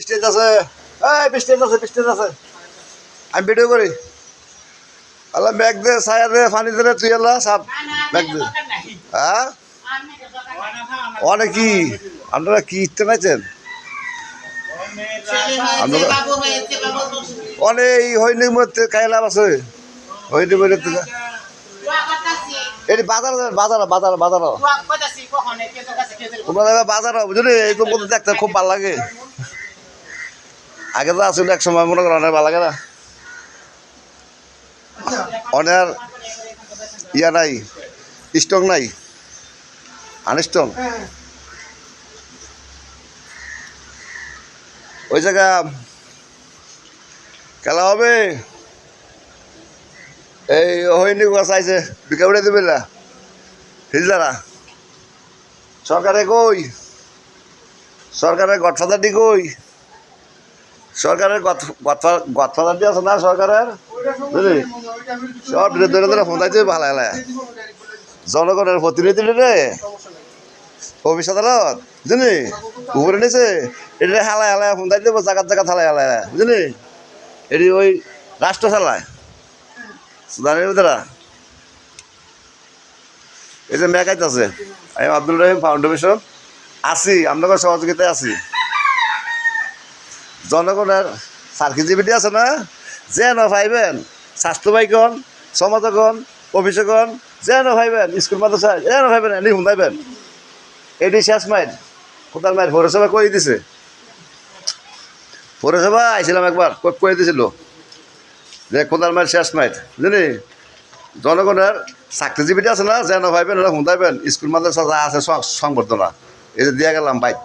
Stage আছে, এই stage আছে। আমি ভিডিও করি। আল্লাহ ব্যাগ দে, ছায়া দে, পানি দে, তুই আল্লাহ সাপ ব্যাগ দে। হ্যাঁ অনেক কি আপনারা কি ইচ্ছে পাইছেন? অনেক হইনি মধ্যে খাই লাভ আছে। হইনি বলে এটি বাজার বাজার বাজার বাজার তোমরা বাজার বুঝলি এই তো দেখতে খুব ভালো লাগে। আগে তো আসলে এক সময় মনে করো অনেক ভালো লাগে না, অনেক ইয়া নাই, স্ট্রং নাই, আনস্ট্রং। ওই জায়গা খেলা হবে। এই হইনি গাছ আইছে বিকা উড়ে দেবে না হিজলারা। সরকারে কই, সরকারের গডফাদারটি কই, সরকারের গডফাদারটি আছে না সরকারের, বুঝলি সব ধরে ধরে ফোনাইতে ভালো হেলা জনগণের প্রতিনিধি রে অফিস আদালত বুঝলি উপরে নিছে এটা হেলায় হেলায় ফোনাই দেবো জায়গার জায়গা থালায় হেলায় বুঝলি এটি ওই রাষ্ট্র চালায় জানেন তারা। এই যে মেকাইত আছে, আমি আব্দুল রহিম ফাউন্ডেশন আছি, আপনাদের সহযোগিতায় আছি। জনগণের সার্কিজিবিটি আছে না, যে ন ভাইবেন স্বাস্থ্যবাহীগণ, সমাজগণ, অফিসগণ, যে ন ভাইবেন স্কুল মাদ্রাসা যে ন ভাইবেন এনে শুনাইবেন। এটি শেষ মাইল কোথার মাইল পৌরসভা করে দিছে, পৌরসভা আইছিলাম একবার করে দিছিল যে কোথার মাইল শেষ মাইল বুঝলি। জনগণের চাকরিজীবীটি আছে না, যেন ভাইবেন ওরা শুনতাইবেন স্কুল মাদ্রাসা যা আছে সংবর্ধনা এই যে দিয়া গেলাম বাইক।